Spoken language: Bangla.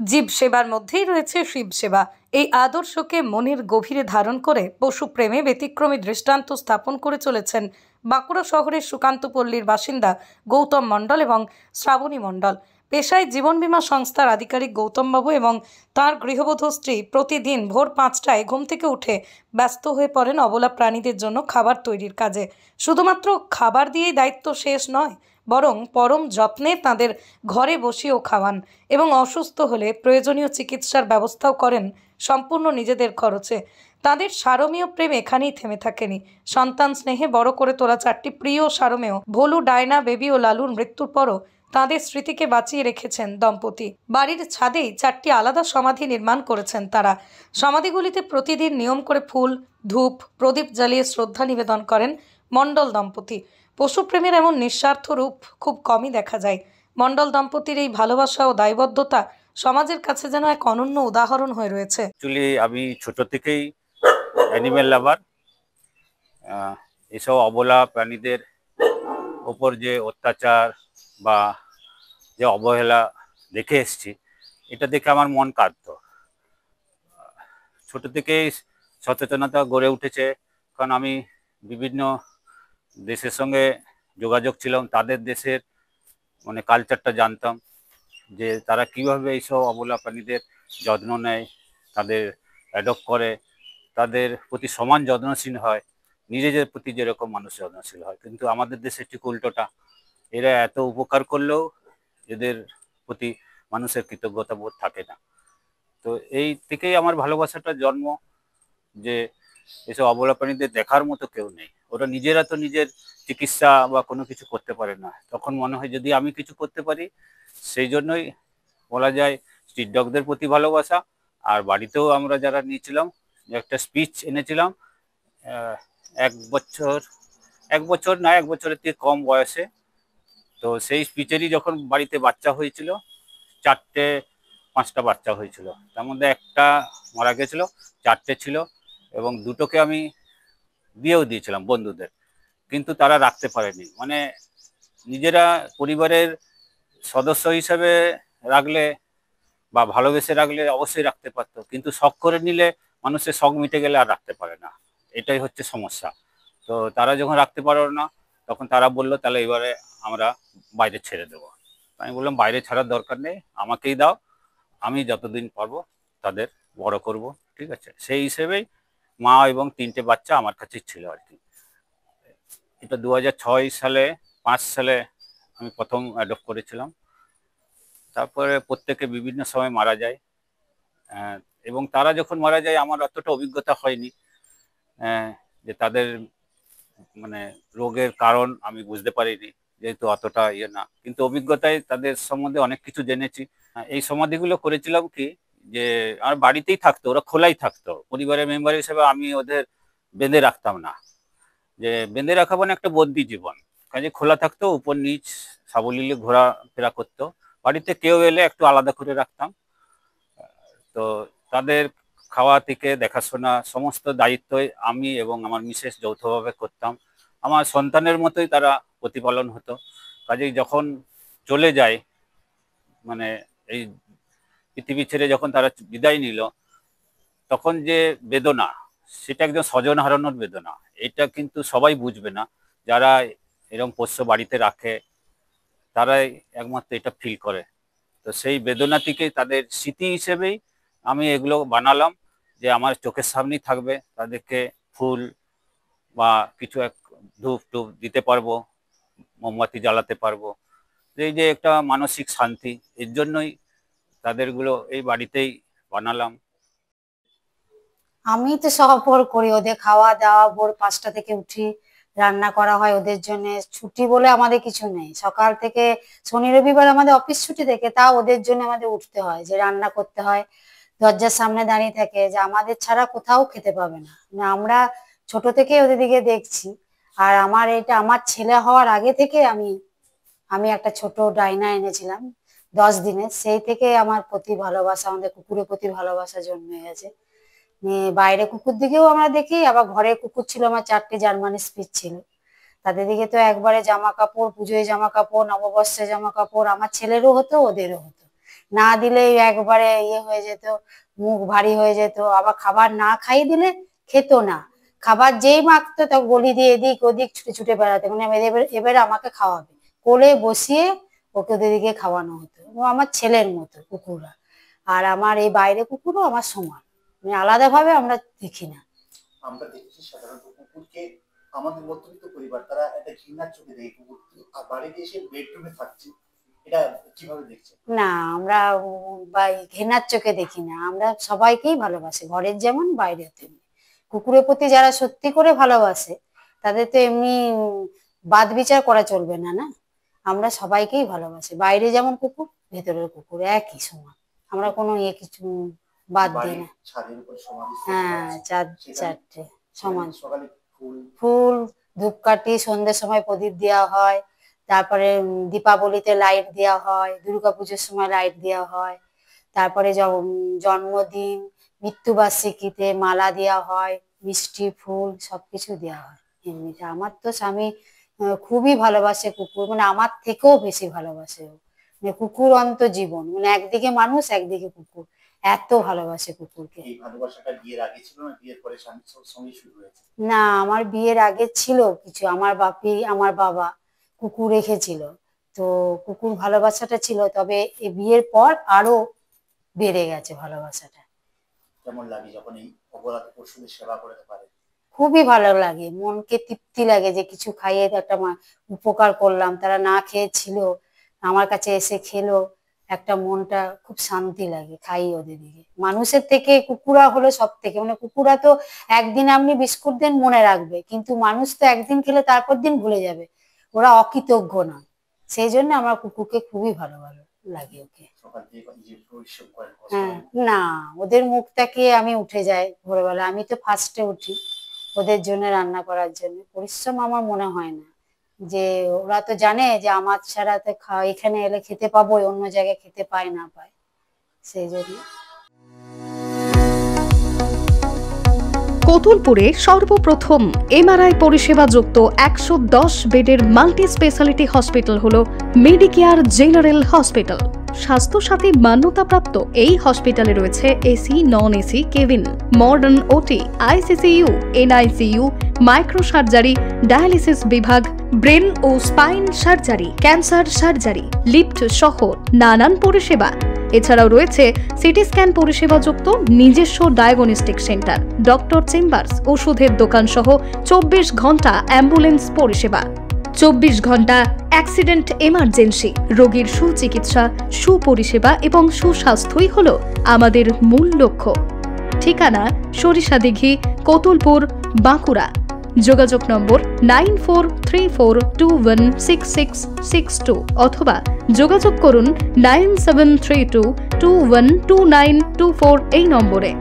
জীব সেবার মধ্যেই রয়েছে শিব সেবা। এই আদর্শকে মনের গভীরে ধারণ করে পশুপ্রেমে ব্যতিক্রমী দৃষ্টান্ত স্থাপন করে চলেছেন বাঁকুড়া শহরের সুকান্তপল্লীর বাসিন্দা গৌতম মণ্ডল এবং শ্রাবণী মণ্ডল। পেশায় জীবন বীমা সংস্থার আধিকারিক গৌতমবাবু এবং তাঁর গৃহবধূ স্ত্রী প্রতিদিন ভোর 5টায় ঘুম থেকে উঠে ব্যস্ত হয়ে পড়েন অবলা প্রাণীদের জন্য খাবার তৈরির কাজে। শুধুমাত্র খাবার দিয়েই দায়িত্ব শেষ নয়, বরং পরম যত্নে তাদের ঘরে বসিয়েও খাওয়ান এবং অসুস্থ হলে প্রয়োজনীয় চিকিৎসার ব্যবস্থাও করেন সম্পূর্ণ নিজেদের খরচে। তাদের সারমেয় প্রেম এখানেই থেমে থাকেনি। সন্তান স্নেহে বড় করে তোলা 4টি প্রিয় সারমেয় ভোলু, ডায়না, বেবি ও লালুর মৃত্যুর পরও তাঁদের স্মৃতিকে বাঁচিয়ে রেখেছেন দম্পতি। বাড়ির ছাদেই 4টি আলাদা সমাধি নির্মাণ করেছেন তারা। সমাধিগুলিতে প্রতিদিন নিয়ম করে ফুল, ধূপ, প্রদীপ জ্বালিয়ে শ্রদ্ধা নিবেদন করেন মণ্ডল দম্পতি। পশুপ্রেমের এমন নিঃস্বার্থ রূপ খুব কমই দেখা যায়। মণ্ডল দম্পতির এই ভালোবাসা ও দায়বদ্ধতা সমাজের কাছে যেন এক অনন্য উদাহরণ হয়ে রয়েছে। অ্যাকচুয়ালি আমি ছোট থেকেই অ্যানিমেল লাভার। এসব অবলা প্রাণীদের ওপর যে অত্যাচার বা যে অবহেলা দেখে এসছি, এটা দেখে আমার মন কাঁদতো। ছোট থেকেই সচেতনতা গড়ে উঠেছে, কারণ আমি বিভিন্ন দেশের সঙ্গে যোগাযোগ ছিলাম, তাদের দেশের মানে কালচারটা জানতাম যে তারা কিভাবে এইসব অবলা প্রাণীদের যত্ন নেয়, তাদের অ্যাডপ্ট করে, তাদের প্রতি সমান যত্নশীল হয়, নিজেদের প্রতি যেরকম মানুষ যত্নশীল হয়। কিন্তু আমাদের দেশে ঠিক উল্টোটা, এরা এত উপকার করলেও এদের প্রতি মানুষের কৃতজ্ঞতা বোধ থাকে না। তো এই থেকেই আমার ভালোবাসাটা জন্ম, যে এসব অবলা প্রাণীদের দেখার মতো কেউ নেই। ওরা নিজেরা তো নিজের চিকিৎসা বা কোনো কিছু করতে পারে না, তখন মনে হয় যদি আমি কিছু করতে পারি। সেই জন্যই বলা যায় স্ট্রিট ডগদের প্রতি ভালোবাসা। আর বাড়িতেও আমরা যারা নিয়েছিলাম, একটা স্পিচ এনেছিলাম 1 বছর, 1 বছর না 1 বছরের থেকে কম বয়সে। তো সেই স্পিচেরই যখন বাড়িতে বাচ্চা হয়েছিল, 4-5টা বাচ্চা হয়েছিল, তার মধ্যে একটা মারা গেছিল, 4টে ছিল, এবং 2টোকে আমি দিয়েও দিয়েছিলাম বন্ধুদের, কিন্তু তারা রাখতে পারেনি। মানে নিজেরা পরিবারের সদস্য হিসেবে রাখলে বা ভালোবেসে রাখলে অবশ্যই রাখতে পারতো, কিন্তু শখ করে নিলে মানুষের শখ মিটে গেলে আর রাখতে পারে না, এটাই হচ্ছে সমস্যা। তো তারা যখন রাখতে পারলো না, তখন তারা বললো তাহলে এবারে আমরা বাইরে ছেড়ে দেবো। আমি বললাম বাইরে ছাড়ার দরকার নেই, আমাকেই দাও, আমি যতদিন পারবো তাদের বড় করব, ঠিক আছে। সেই হিসেবেই মা এবং 3টে বাচ্চা আমার কাছেই ছিল আর কি। এটা 2006 সালে, 5 সালে আমি প্রথম অ্যাডপ্ট করেছিলাম। তারপরে প্রত্যেকে বিভিন্ন সময় মারা যায়, এবং তারা যখন মারা যায় আমার অতটা অভিজ্ঞতা হয়নি, যে তাদের মানে রোগের কারণ আমি বুঝতে পারিনি, যেহেতু অতটা ইয়ে না, কিন্তু অভিজ্ঞতায় তাদের সম্বন্ধে অনেক কিছু জেনেছি। এই সমাধিগুলো করেছিলাম কি, যে আমার বাড়িতেই থাকতো, ওরা খোলাই থাকতো, পরিবারের মেম্বার হিসেবে আমি ওদের বেঁধে রাখতাম না। যে বেঁধে রাখা মানে একটা বন্দি জীবন, কাজে খোলা থাকতো, উপর নিচ সাবলীলে ঘোরাফেরা করতো। বাড়িতে কেউ এলে একটু আলাদা করে রাখতাম। তো তাদের খাওয়া থেকে দেখাশোনা সমস্ত দায়িত্বই আমি এবং আমার মিসেস যৌথভাবে করতাম। আমার সন্তানের মতোই তারা প্রতিপালন হতো। কাজেই যখন চলে যায়, মানে এই পৃথিবী ছেড়ে যখন তারা বিদায় নিল, তখন যে বেদনা, সেটা একদম স্বজন হারানোর বেদনা। এটা কিন্তু সবাই বুঝবে না, যারা এরকম পোষ্য বাড়িতে রাখে তারাই একমাত্র এটা ফিল করে। তো সেই বেদনা থেকে তাদের স্মৃতি হিসেবেই আমি এগুলো বানালাম, যে আমার চোখের সামনেই থাকবে, তাদেরকে ফুল বা কিছু এক ধূপ টুপ দিতে পারবো, মোমবাতি জ্বালাতে পারবো। এই যে একটা মানসিক শান্তি, এর জন্যই তাদেরগুলো এই বাড়িতেই বানালাম। আমি তো সব ওর করি, ওদের খাওয়া দাওয়া ভোর 5টা থেকে উঠি, রান্না করা হয় ওদের জন্য। ছুটি বলে আমাদের কিছু নেই, সকাল থেকে শনি রবিবার আমাদের অফিস ছুটি থেকে, তাও ওদের জন্য আমাদের উঠতে হয়, যে রান্না করতে হয়। দরজার সামনে দাঁড়িয়ে থাকে যে আমাদের ছাড়া কোথাও খেতে পাবে না। আমরা ছোট থেকে ওদের দিকে দেখছি। আর আমার এটা আমার ছেলে হওয়ার আগে থেকে আমি আমি একটা ছোট ডাইনা এনেছিলাম 10 দিনের, সেই থেকে আমার প্রতি ভালোবাসা, আমাদের কুকুরের প্রতি ভালোবাসা জন্মে গেছে। বাইরে কুকুর দিকেও আমরা দেখি, আবার ঘরে কুকুর ছিল আমার 4টে জার্মানি স্পিচ ছিল, তাদের দিকে তো একবারে জামা কাপড়, পুজোয় জামা কাপড়, নববর্ষে জামা কাপড়, আমার ছেলেরও হতো ওদেরও হতো। না দিলে একবারে ইয়ে হয়ে যেত, মুখ ভারী হয়ে যেত। আবার খাবার না খাইয়ে দিলে খেত না, খাবার যেই মাখতো তা গলি দিয়ে এদিক ওদিক ছুটে ছুটে বেড়াতে, মানে এবারে আমাকে খাওয়াবে, কোলে বসিয়ে ওকে ওদেরকে খাওয়ানো হতো। ও আমার ছেলের মতো কুকুররা, আর আমার এই বাইরে কুকুরও আমার সমান, মানে আলাদাভাবে আমরা দেখি না। আমরা দেখেছি সাধারণত কুকুরকে আমাদের মধ্যবিত্ত পরিবার তারা একটা ঘৃণার চোখে দেখে কুকুর, আর বাড়িতে এসে বেডরুমে থাকছে, এটা কিভাবে দেখছে? না, আমরা ঘৃণার চোখে দেখি না, আমরা সবাইকেই ভালোবাসি, ঘরের যেমন বাইরে তেমনি। কুকুরের প্রতি যারা সত্যি করে ভালোবাসে তাদের তো এমনি বাদ বিচার করা চলবে না, না। আমরা সবাইকেই ভালোবাসি, বাইরে যেমন কুকুর ভেতরের কুকুর একই সমান, আমরা কোনো কিছু বাদ দিই না। ছাদের উপর সমাধি, হ্যাঁ, চারটে সমান। সকালে ফুল, ধূপকাঠি, সন্ধ্যের সময় প্রদীপ দেওয়া হয়, তারপরে দীপাবলিতে লাইট দেওয়া হয়, দুর্গাপুজোর সময় লাইট দেওয়া হয়, তারপরে জন্মদিন, মৃত্যুবার্ষিকীতে মালা দেওয়া হয়, মিষ্টি ফুল সবকিছু দেওয়া হয়। এমনিতে আমার তো স্বামী খুবই ভালোবাসে কুকুর, মানে আমার থেকেও বেশি ভালোবাসে ও, মানে কুকুর অন্ত জীবন, মানে একদিকে মানুষ একদিকে কুকুর, এত ভালোবাসে কুকুরকে। এই ভালোবাসাটা বিয়ের আগে ছিল না বিয়ের পরে স্বামীর সঙ্গে শুরু হয়েছে? না, আমার বিয়ের আগে ছিল কিছু, আমার বাবা কুকুর রেখেছিল, তো কুকুর ভালোবাসাটা ছিল, তবে এই বিয়ের পর আরো বেড়ে গেছে ভালোবাসাটা। কেমন লাগে যখন এই অবলা পশুদের সেবা করতে পারে? খুবই ভালো লাগে, মনকে তৃপ্তি লাগে যে কিছু খাইয়ে একটা উপকার করলাম, তারা না খেয়েছিল আমার কাছে এসে খেলো, একটা মনটা খুব শান্তি লাগে খাইয়ে ওদেরকে। মানুষের থেকে কুকুরা হলো সব থেকে, মানে কুকুরা তো একদিন আপনি বিস্কুট দেন মনে রাখবে, কিন্তু মানুষ তো একদিন খেলে তারপর দিন ভুলে যাবে, ওরা অকৃতজ্ঞ নয়, সেই জন্য আমার কুকুরকে খুবই ভালো লাগে ওকে। হ্যাঁ, না, ওদের মুখটাকে আমি উঠে যাই ভোরবেলা, আমি তো ফার্স্টে উঠি ওদের জন্য রান্না করার জন্য, পরিশ্রম আমার মনে হয় না, যে ওরা তো জানে যে আমার ছাড়া তো এখানে এলে খেতে পাবো, অন্য জায়গায় খেতে পায় না পায়, সেই জন্য। কতুলপুরে সর্বপ্রথম এমআরআই পরিষেবা যুক্ত 110 বেডের মাল্টি স্পেশালিটি হসপিটাল হল মেডিকেয়ার জেনারেল হসপিটাল। স্বাস্থ্যসাথী মান্যতাপ্রাপ্ত এই হসপিটালে রয়েছে AC, non AC cabin, modern OT, ICCU, NICU, micro surgery, dialysis বিভাগ, ব্রেন ও spine surgery, cancer surgery, lift সহ নানান পরিষেবা। এছাড়াও রয়েছে সিটি স্ক্যান পরিষেবাযুক্ত নিজস্ব ডায়াগনস্টিক সেন্টার, ডক্টর চেম্বার্স, ওষুধের দোকান সহ 24 ঘন্টা অ্যাম্বুলেন্স পরিষেবা, 24 ঘন্টা অ্যাক্সিডেন্ট এমার্জেন্সি। রোগীর সুচিকিৎসা, সুপরিষেবা এবং সুস্বাস্থ্যই হল আমাদের মূল লক্ষ্য। ঠিকানা সরিষাদিঘি, কতুলপুর, বাঁকুড়া। যোগাযোগ নম্বর 9434216662 অথবা যোগাযোগ করুন 9732212924 এই নম্বরে।